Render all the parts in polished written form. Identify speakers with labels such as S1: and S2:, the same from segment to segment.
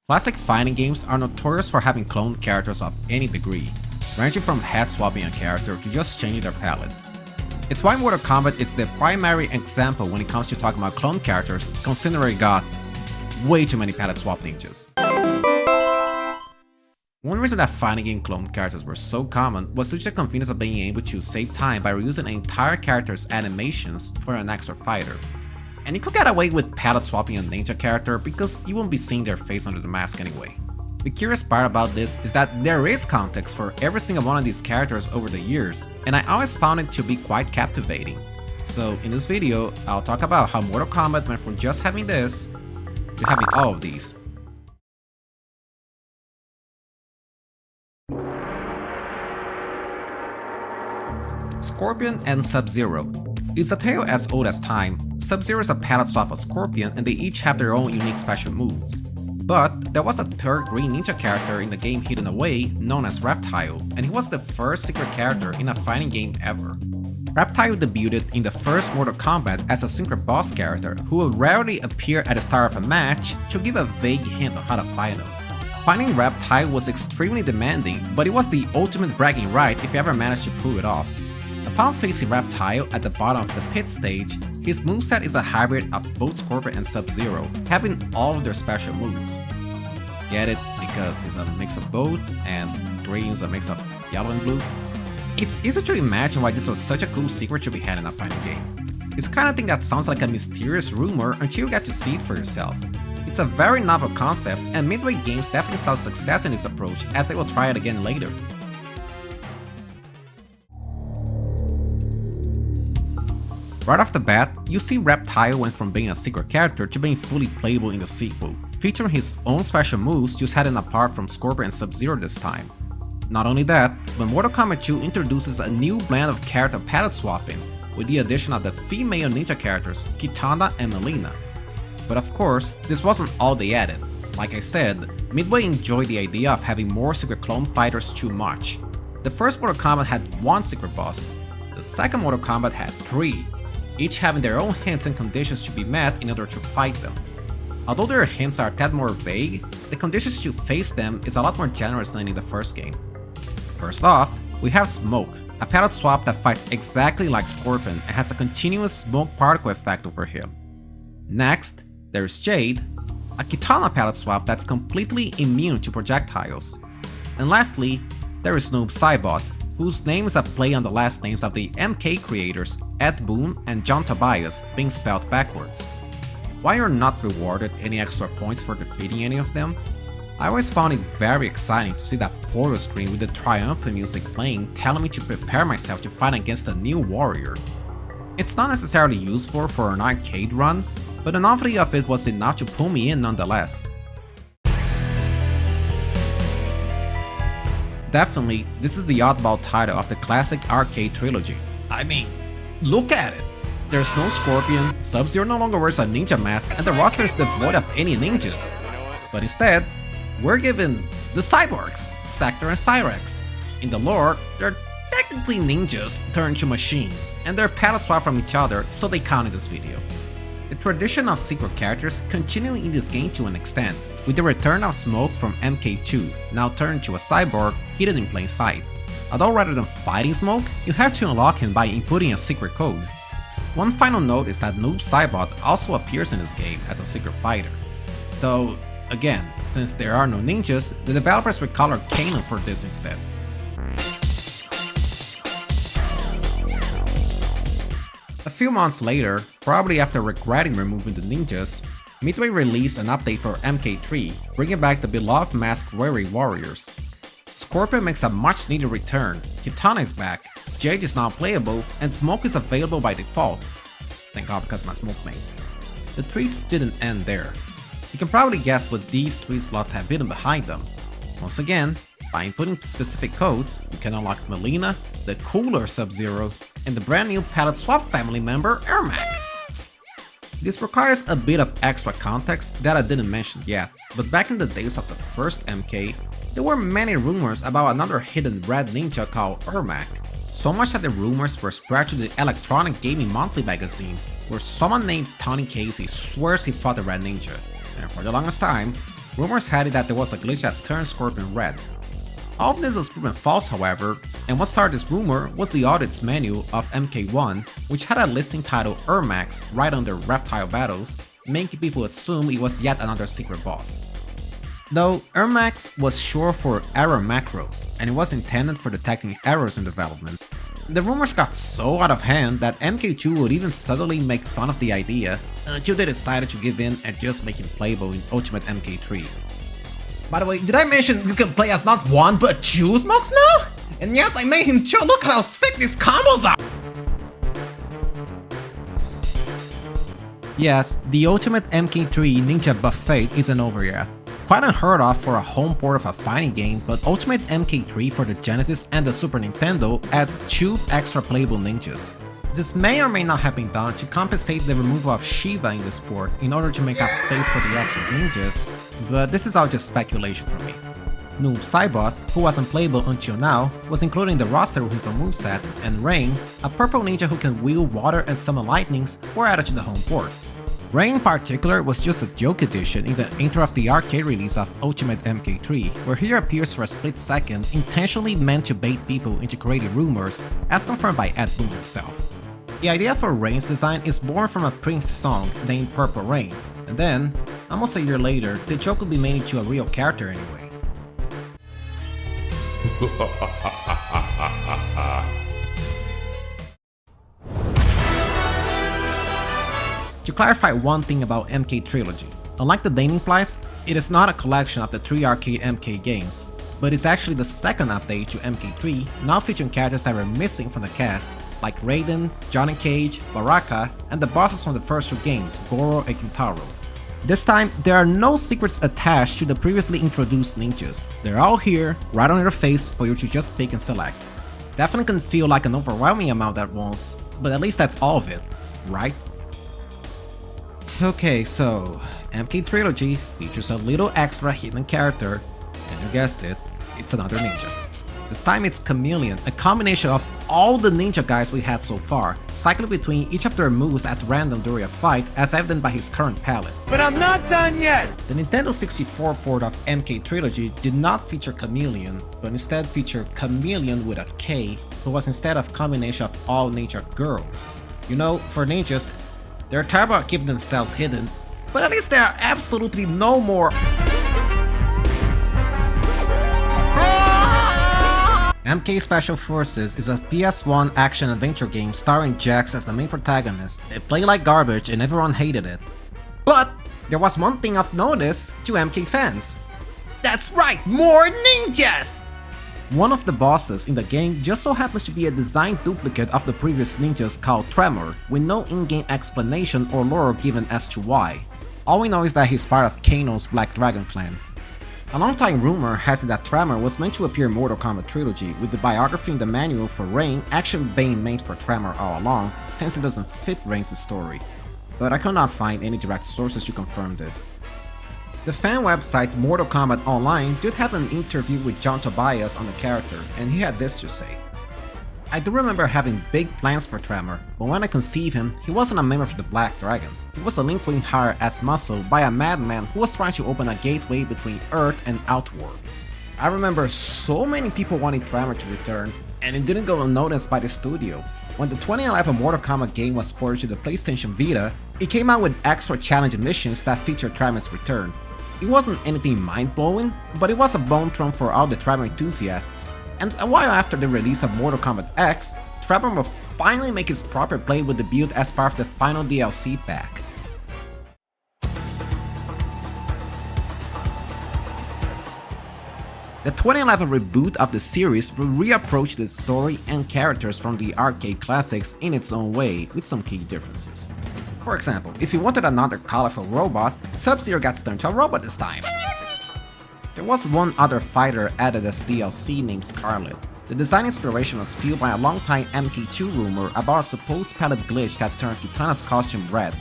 S1: Classic fighting games are notorious for having cloned characters of any degree, ranging from head-swapping a character to just changing their palette. It's why Mortal Kombat is the primary example when it comes to talking about cloned characters, considering it got way too many palette swap ninjas. One reason that fighting game cloned characters were so common was due to the convenience of being able to save time by reusing an entire character's animations for an extra fighter. And you could get away with palette swapping a ninja character because you won't be seeing their face under the mask anyway. The curious part about this is that there is context for every single one of these characters over the years, and I always found it to be quite captivating. So in this video, I'll talk about how Mortal Kombat went from just having this to having all of these. Scorpion and Sub-Zero. It's a tale as old as time. Sub-Zero is a palette swap of Scorpion and they each have their own unique special moves. But there was a third green ninja character in the game hidden away, known as Reptile, and he was the first secret character in a fighting game ever. Reptile debuted in the first Mortal Kombat as a secret boss character who would rarely appear at the start of a match to give a vague hint on how to fight him. Finding Reptile was extremely demanding, but it was the ultimate bragging right if you ever managed to pull it off. Upon facing Reptile at the bottom of the pit stage, his moveset is a hybrid of both Scorpion and Sub-Zero, having all of their special moves. Get it? Because he's a mix of both, and green is a mix of yellow and blue? It's easy to imagine why this was such a cool secret to be had in a fighting game. It's the kind of thing that sounds like a mysterious rumor until you get to see it for yourself. It's a very novel concept, and Midway Games definitely saw success in this approach as they will try it again later. Right off the bat, you see Reptile went from being a secret character to being fully playable in the sequel, featuring his own special moves just hidden apart from Scorpion and Sub-Zero this time. Not only that, but Mortal Kombat 2 introduces a new blend of character palette swapping, with the addition of the female ninja characters Kitana and Mileena. But of course, this wasn't all they added. Like I said, Midway enjoyed the idea of having more secret clone fighters too much. The first Mortal Kombat had one secret boss, the second Mortal Kombat had 3. Each having their own hints and conditions to be met in order to fight them. Although their hints are a tad more vague, the conditions to face them is a lot more generous than in the first game. First off, we have Smoke, a palette swap that fights exactly like Scorpion and has a continuous smoke particle effect over him. Next, there's Jade, a Kitana palette swap that's completely immune to projectiles. And lastly, there is Noob Saibot, whose name is a play on the last names of the MKII creators Ed Boon and John Tobias being spelled backwards. Why you're not rewarded any extra points for defeating any of them? I always found it very exciting to see that portal screen with the triumphant music playing telling me to prepare myself to fight against a new warrior. It's not necessarily useful for an arcade run, but the novelty of it was enough to pull me in nonetheless. Definitely, this is the oddball title of the classic arcade trilogy. I mean, look at it! There's no Scorpion, Sub-Zero no longer wears a ninja mask, and the roster is devoid of any ninjas. But instead, we're given the Cyborgs, Sector and Cyrex. In the lore, they're technically ninjas turned to machines, and they're palette swap from each other, so they count in this video. The tradition of secret characters continuing in this game to an extent, with the return of Smoke from MKII, now turned to a cyborg hidden in plain sight. Although rather than fighting Smoke, you have to unlock him by inputting a secret code. One final note is that Noob Saibot also appears in this game as a secret fighter. Though, again, since there are no ninjas, the developers recolor Kano for this instead. A few months later, probably after regretting removing the ninjas, Midway released an update for MKII, bringing back the beloved mask-wearing warriors. Scorpion makes a much needed return, Kitana is back, Jade is now playable, and Smoke is available by default. Thank God because my Smoke main. The treats didn't end there. You can probably guess what these 3 slots have hidden behind them. Once again, by inputting specific codes, you can unlock Mileena, the cooler Sub-Zero, and the brand new palette swap family member Ermac. This requires a bit of extra context that I didn't mention yet, but back in the days of the first MK, there were many rumors about another hidden red ninja called Ermac. So much that the rumors were spread to the Electronic Gaming Monthly magazine, where someone named Tony Casey swears he fought the red ninja, and for the longest time, Rumors had it that there was a glitch that turned Scorpion red. All of this was proven false, however, and what started this rumor was the audits menu of MKII, which had a listing titled Ermax right under Reptile battles, making people assume it was yet another secret boss. Though Ermax was short for error macros, and it was intended for detecting errors in development. The rumors got so out of hand that MK2 would even subtly make fun of the idea until they decided to give in and just make it playable in Ultimate MK3. By the way, did I mention you can play as not one but two smokes now? And yes, I made him too. Look at how sick these combos are! Yes, the Ultimate MK3 Ninja Buffet isn't over yet. Quite unheard of for a home port of a fighting game, but Ultimate MK3 for the Genesis and the Super Nintendo adds 2 extra playable ninjas. This may or may not have been done to compensate the removal of Shiva in this port in order to make up space for the extra ninjas, but this is all just speculation from me. Noob Cybot, who wasn't playable until now, was included in the roster with his own moveset, and Rain, a purple ninja who can wield water and summon lightnings, were added to the home ports. Rain in particular was just a joke addition in the intro of the arcade release of Ultimate MK3, where he appears for a split second, intentionally meant to bait people into creating rumors, as confirmed by Ed Boon himself. The idea for Rain's design is born from a Prince song named Purple Rain, and then, almost a year later, the joke would be made into a real character anyway. To clarify one thing about MK Trilogy, unlike the name implies, it is not a collection of the 3 arcade MK games, but it's actually the second update to MK3, now featuring characters that were missing from the cast, like Raiden, Johnny Cage, Baraka, and the bosses from the first 2 games, Goro and Kintaro. This time, there are no secrets attached to the previously introduced ninjas. They're all here, right on your face for you to just pick and select. Definitely can feel like an overwhelming amount at once, but at least that's all of it, right? Okay, so MK Trilogy features a little extra hidden character, and you guessed it, it's another ninja. This time it's Chameleon, a combination of all the ninja guys we had so far, cycling between each of their moves at random during a fight as evident by his current palette.
S2: But I'm not done yet!
S1: The Nintendo 64 port of MK Trilogy did not feature Chameleon, but instead featured Chameleon with a K, who was instead a combination of all ninja girls. You know, for ninjas, they're terrible at keeping themselves hidden, but at least there are absolutely no more MK Special Forces is a PS1 action-adventure game starring Jax as the main protagonist. It played like garbage and everyone hated it. But there was one thing of notice to MK fans. That's right, more ninjas! One of the bosses in the game just so happens to be a designed duplicate of the previous ninjas called Tremor, with no in-game explanation or lore given as to why. All we know is that he's part of Kano's Black Dragon clan. A long-time rumor has it that Tremor was meant to appear in Mortal Kombat Trilogy, with the biography in the manual for Rain actually being made for Tremor all along, since it doesn't fit Rain's story. But I could not find any direct sources to confirm this. The fan website Mortal Kombat Online did have an interview with John Tobias on the character, and he had this to say. I do remember having big plans for Tremor, but when I conceived him, he wasn't a member of the Black Dragon. He was a Link Wing hired as muscle by a madman who was trying to open a gateway between Earth and Outworld. I remember so many people wanting Tremor to return, and it didn't go unnoticed by the studio. When the 2011 Mortal Kombat game was ported to the PlayStation Vita, it came out with extra challenging missions that featured Tremor's return. It wasn't anything mind-blowing, but it was a bone thrown for all the Tremor enthusiasts. And a while after the release of Mortal Kombat X, Tremor will finally make his proper play with the build as part of the final DLC pack. The 2011 reboot of the series will reapproach the story and characters from the arcade classics in its own way, with some key differences. For example, if you wanted another colorful robot, Sub-Zero gets turned to a robot this time. There was one other fighter added as DLC named Scarlet. The design inspiration was fueled by a long-time MK2 rumor about a supposed palette glitch that turned Kitana's costume red.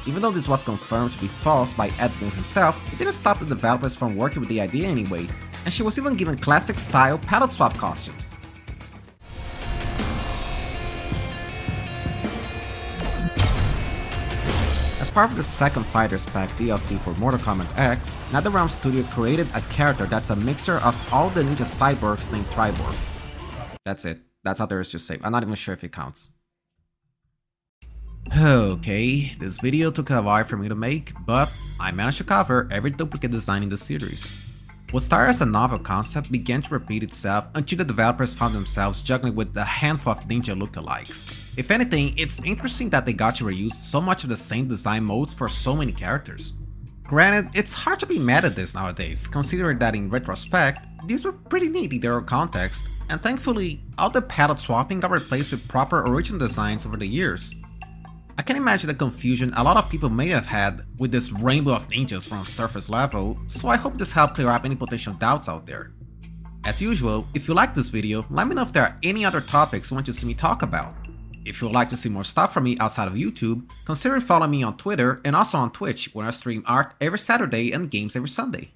S1: Even though this was confirmed to be false by Ed Boon himself, it didn't stop the developers from working with the idea anyway, and she was even given classic-style palette swap costumes. As part of the second Fighters Pack DLC for Mortal Kombat X, NetherRealm Studio created a character that's a mixture of all the ninja cyborgs named Triborg. That's it. That's all there is to say. I'm not even sure if it counts. Okay, this video took a while for me to make, but I managed to cover every duplicate design in the series. What started as a novel concept began to repeat itself until the developers found themselves juggling with a handful of ninja lookalikes. If anything, it's interesting that they got to reuse so much of the same design modes for so many characters. Granted, it's hard to be mad at this nowadays, considering that in retrospect, these were pretty neat in their own context, and thankfully, all the palette swapping got replaced with proper original designs over the years. I can imagine the confusion a lot of people may have had with this rainbow of ninjas from surface level, so I hope this helped clear up any potential doubts out there. As usual, if you liked this video, let me know if there are any other topics you want to see me talk about. If you would like to see more stuff from me outside of YouTube, consider following me on Twitter and also on Twitch, where I stream art every Saturday and games every Sunday.